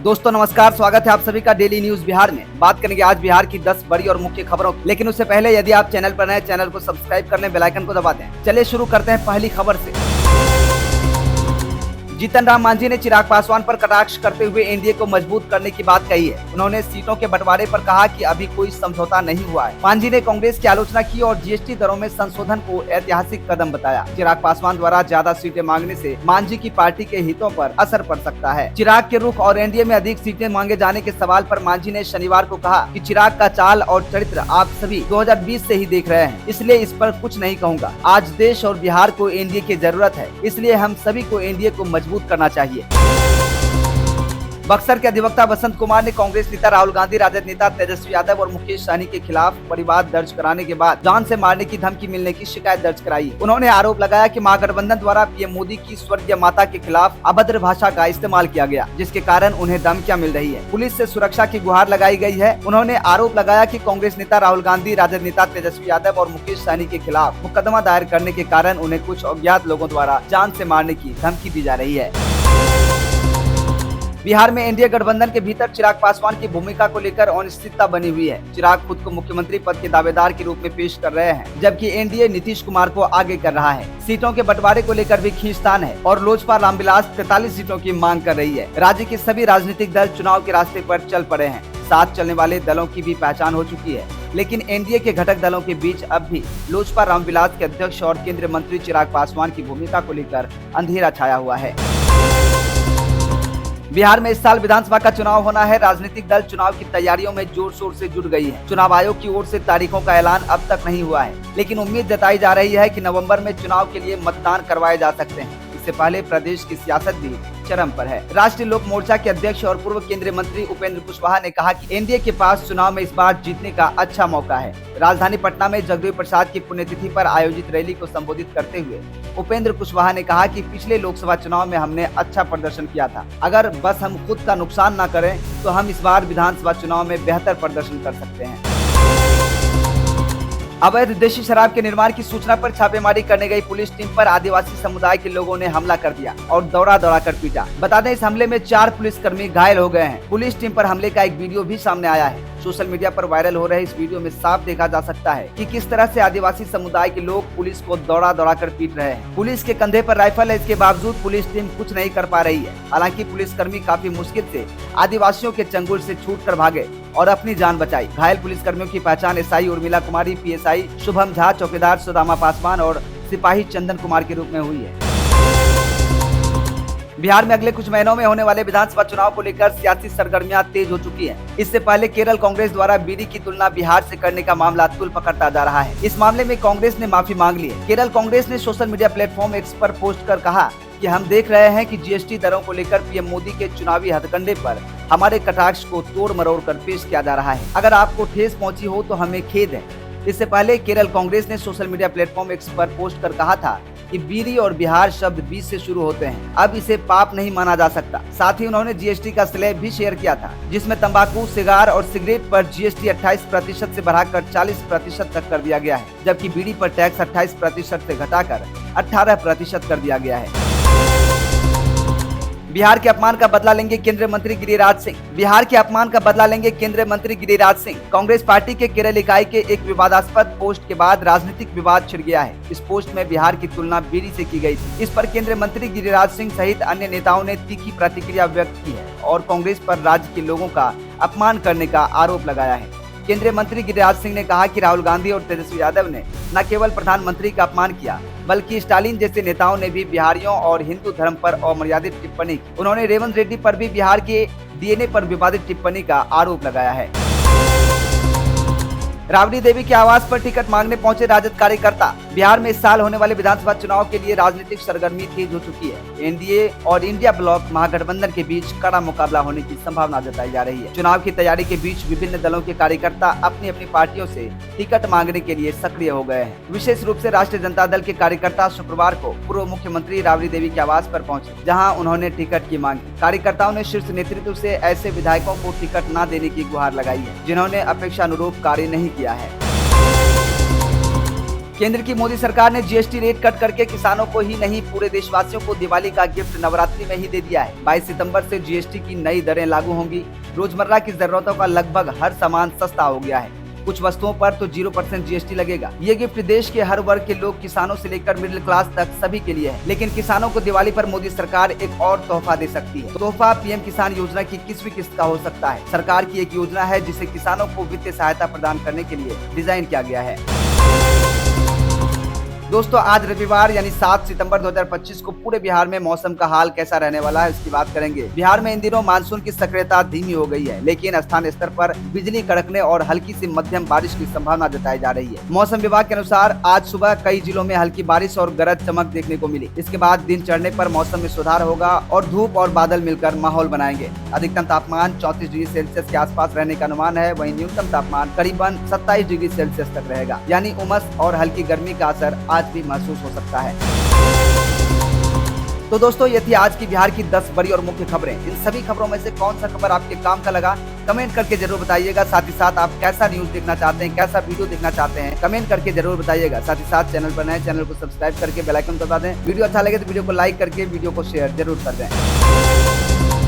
दोस्तों नमस्कार, स्वागत है आप सभी का डेली न्यूज बिहार में। बात करेंगे आज बिहार की 10 बड़ी और मुख्य खबरों की। लेकिन उससे पहले यदि आप चैनल पर नए, चैनल को सब्सक्राइब कर लें, बेल आइकन को दबा दें। चलिए शुरू करते हैं पहली खबर से। जीतन राम मांझी ने चिराग पासवान पर कटाक्ष करते हुए एनडीए को मजबूत करने की बात कही है। उन्होंने सीटों के बंटवारे पर कहा कि अभी कोई समझौता नहीं हुआ है। मांझी ने कांग्रेस की आलोचना की और जीएसटी दरों में संशोधन को ऐतिहासिक कदम बताया। चिराग पासवान द्वारा ज्यादा सीटें मांगने से मांझी की पार्टी के हितों पर असर पड़ सकता है। चिराग के रुख और एनडीए में अधिक सीटें मांगे जाने के सवाल पर मांझी ने शनिवार को कहा कि चिराग का चाल और चरित्र आप सभी 2020 से ही देख रहे हैं, इसलिए इस पर कुछ नहीं कहूँगा। आज देश और बिहार को एनडीए की जरूरत है, इसलिए हम सभी को एनडीए को मजबूत करना चाहिए। बक्सर के अधिवक्ता बसंत कुमार ने कांग्रेस नेता राहुल गांधी, राजद नेता तेजस्वी यादव और मुकेश सहनी के खिलाफ परिवाद दर्ज कराने के बाद जान से मारने की धमकी मिलने की शिकायत दर्ज कराई। उन्होंने आरोप लगाया कि महागठबंधन द्वारा पीएम मोदी की स्वर्गीय माता के खिलाफ अभद्र भाषा का इस्तेमाल किया गया, जिसके कारण उन्हें धमकियां मिल रही है। पुलिस से सुरक्षा की गुहार लगाई गई है। उन्होंने आरोप लगाया कि कांग्रेस नेता राहुल गांधी, राजद नेता तेजस्वी यादव और मुकेश सहनी के खिलाफ मुकदमा दायर करने के कारण उन्हें कुछ अज्ञात लोगों द्वारा जान से मारने की धमकी दी जा रही है। बिहार में एनडीए गठबंधन के भीतर चिराग पासवान की भूमिका को लेकर अनिश्चितता बनी हुई है। चिराग खुद को मुख्यमंत्री पद के दावेदार के रूप में पेश कर रहे हैं, जबकि एनडीए नीतीश कुमार को आगे कर रहा है। सीटों के बंटवारे को लेकर भी खींचतान है और लोजपा रामविलास 43 सीटों की मांग कर रही है। राज्य के सभी राजनीतिक दल चुनाव के रास्ते पर चल पड़े हैं। साथ चलने वाले दलों की भी पहचान हो चुकी है, लेकिन एनडीए के घटक दलों के बीच अब भी लोजपा रामविलास के अध्यक्ष और केंद्रीय मंत्री चिराग पासवान की भूमिका को लेकर अंधेरा छाया हुआ है। बिहार में इस साल विधानसभा का चुनाव होना है। राजनीतिक दल चुनाव की तैयारियों में जोर शोर से जुट गई है। चुनाव आयोग की ओर से तारीखों का ऐलान अब तक नहीं हुआ है, लेकिन उम्मीद जताई जा रही है कि नवंबर में चुनाव के लिए मतदान करवाए जा सकते हैं। इससे पहले प्रदेश की सियासत भी चरम पर है। राष्ट्रीय लोक मोर्चा के अध्यक्ष और पूर्व केंद्रीय मंत्री उपेंद्र कुशवाहा ने कहा कि एनडीए के पास चुनाव में इस बार जीतने का अच्छा मौका है। राजधानी पटना में जगदेव प्रसाद की पुण्यतिथि पर आयोजित रैली को संबोधित करते हुए उपेंद्र कुशवाहा ने कहा कि पिछले लोकसभा चुनाव में हमने अच्छा प्रदर्शन किया था। अगर बस हम खुद का नुकसान न करें तो हम इस बार विधानसभा चुनाव में बेहतर प्रदर्शन कर सकते हैं। अवैध देशी शराब के निर्माण की सूचना पर छापेमारी करने गई पुलिस टीम पर आदिवासी समुदाय के लोगों ने हमला कर दिया और दौड़ा कर पीटा। बता दें, इस हमले में 4 पुलिसकर्मी घायल हो गए हैं। पुलिस टीम पर हमले का एक वीडियो भी सामने आया है। सोशल मीडिया पर वायरल हो रहे इस वीडियो में साफ देखा जा सकता है कि किस तरह से आदिवासी समुदाय के लोग पुलिस को दौड़ा कर पीट रहे हैं। पुलिस के कंधे पर राइफल है, इसके बावजूद पुलिस टीम कुछ नहीं कर पा रही है। हालांकि पुलिसकर्मी काफी मुश्किल से आदिवासियों के चंगुल से छूटकर भागे और अपनी जान बचाई। घायल पुलिसकर्मियों की पहचान एसआई उर्मिला कुमारी, पीएसआई शुभम झा, चौकीदार सुदामा पासवान और सिपाही चंदन कुमार के रूप में हुई है। बिहार में अगले कुछ महीनों में होने वाले विधानसभा चुनाव को लेकर सियासी सरगर्मियां तेज हो चुकी हैं। इससे पहले केरल कांग्रेस द्वारा बीडी की तुलना बिहार से करने का मामला तूल पकड़ता जा रहा है। इस मामले में कांग्रेस ने माफी मांग ली है। केरल कांग्रेस ने सोशल मीडिया प्लेटफॉर्म एक्स पर पोस्ट कर कहा कि हम देख रहे हैं कि जीएसटी दरों को लेकर पीएम मोदी के चुनावी हथकंडे पर हमारे कटाक्ष को तोड़ मरोड़ कर पेश किया जा रहा है। अगर आपको ठेस पहुंची हो तो हमें खेद है। इससे पहले केरल कांग्रेस ने सोशल मीडिया प्लेटफॉर्म एक्स पर पोस्ट कर कहा था कि बीड़ी और बिहार शब्द 20 से शुरू होते हैं, अब इसे पाप नहीं माना जा सकता। साथ ही उन्होंने जीएसटी का स्लैब भी शेयर किया था, जिसमें तंबाकू, सिगार और सिगरेट पर जीएसटी 28% से बढ़ाकर 40% तक कर दिया गया है, जबकि बीड़ी पर टैक्स 28% से घटाकर 18% कर दिया गया है। बिहार के अपमान का बदला लेंगे केंद्रीय मंत्री गिरिराज सिंह। बिहार के अपमान का बदला लेंगे केंद्रीय मंत्री गिरिराज सिंह। कांग्रेस पार्टी के केरल इकाई के एक विवादास्पद पोस्ट के बाद राजनीतिक विवाद छिड़ गया है। इस पोस्ट में बिहार की तुलना बीड़ी से की गई थी। इस पर केंद्रीय मंत्री गिरिराज सिंह सहित अन्य नेताओं ने तीखी प्रतिक्रिया व्यक्त की है और कांग्रेस पर राज्य के लोगों का अपमान करने का आरोप लगाया है। केंद्रीय मंत्री गिरिराज सिंह ने कहा कि राहुल गांधी और तेजस्वी यादव ने न केवल प्रधानमंत्री का अपमान किया, बल्कि स्टालिन जैसे नेताओं ने भी बिहारियों और हिंदू धर्म पर अमर्यादित टिप्पणी की। उन्होंने रेवंत रेड्डी पर भी बिहार के डीएनए पर विवादित टिप्पणी का आरोप लगाया है। राबड़ी देवी के आवास पर टिकट मांगने पहुंचे राजद कार्यकर्ता। बिहार में इस साल होने वाले विधानसभा चुनाव के लिए राजनीतिक सरगर्मी तेज हो चुकी है। एनडीए और इंडिया ब्लॉक महागठबंधन के बीच कड़ा मुकाबला होने की संभावना जताई जा रही है। चुनाव की तैयारी के बीच विभिन्न दलों के कार्यकर्ता अपनी अपनी पार्टियों से टिकट मांगने के लिए सक्रिय हो गए हैं। विशेष रूप से राष्ट्रीय जनता दल के कार्यकर्ता शुक्रवार को पूर्व मुख्यमंत्री राबड़ी देवी के आवास पर पहुंचे, जहां उन्होंने टिकट की मांग की। कार्यकर्ताओं ने शीर्ष नेतृत्व से ऐसे विधायकों को टिकट न देने की गुहार लगाई है जिन्होंने अपेक्षानुरूप कार्य नहीं किया है। केंद्र की मोदी सरकार ने जीएसटी रेट कट करके किसानों को ही नहीं पूरे देशवासियों को दिवाली का गिफ्ट नवरात्रि में ही दे दिया है। 22 सितंबर से जीएसटी की नई दरें लागू होंगी। रोजमर्रा की जरूरतों का लगभग हर सामान सस्ता हो गया है। कुछ वस्तुओं पर तो 0% जीएसटी लगेगा। ये गिफ्ट देश के हर वर्ग के लोग, किसानों से लेकर मिडिल क्लास तक सभी के लिए है। लेकिन किसानों को दिवाली पर मोदी सरकार एक और तोहफा दे सकती है। तोहफा पीएम किसान योजना की किसवीं किस्त का हो सकता है। सरकार की एक योजना है जिसे किसानों को वित्तीय सहायता प्रदान करने के लिए डिजाइन किया गया है। दोस्तों, आज रविवार यानी 7 सितंबर 2025 को पूरे बिहार में मौसम का हाल कैसा रहने वाला है इसकी बात करेंगे। बिहार में इन दिनों मानसून की सक्रियता धीमी हो गई है, लेकिन स्थानीय स्तर पर बिजली कड़कने और हल्की से मध्यम बारिश की संभावना जताई जा रही है। मौसम विभाग के अनुसार आज सुबह कई जिलों में हल्की बारिश और गरज चमक देखने को मिली। इसके बाद दिन चढ़ने पर मौसम में सुधार होगा और धूप और बादल मिलकर माहौल बनाएंगे। अधिकतम तापमान 34 डिग्री सेल्सियस के आसपास रहने का अनुमान है। वहीं न्यूनतम तापमान करीबन 27 डिग्री सेल्सियस तक रहेगा, यानी उमस और हल्की गर्मी का असर आज भी महसूस हो सकता है। तो दोस्तों, ये थी आज की बिहार की 10 बड़ी और मुख्य खबरें। इन सभी खबरों में से कौन सा खबर आपके काम का लगा, कमेंट करके जरूर बताइएगा। साथ ही साथ आप कैसा न्यूज देखना चाहते हैं, कैसा वीडियो देखना चाहते हैं, कमेंट करके जरूर बताइएगा। साथ ही साथ चैनल पर नए, चैनल को सब्सक्राइब करके बेल आइकन दबा दें। वीडियो अच्छा लगे तो वीडियो को लाइक करके वीडियो को शेयर जरूर कर दें।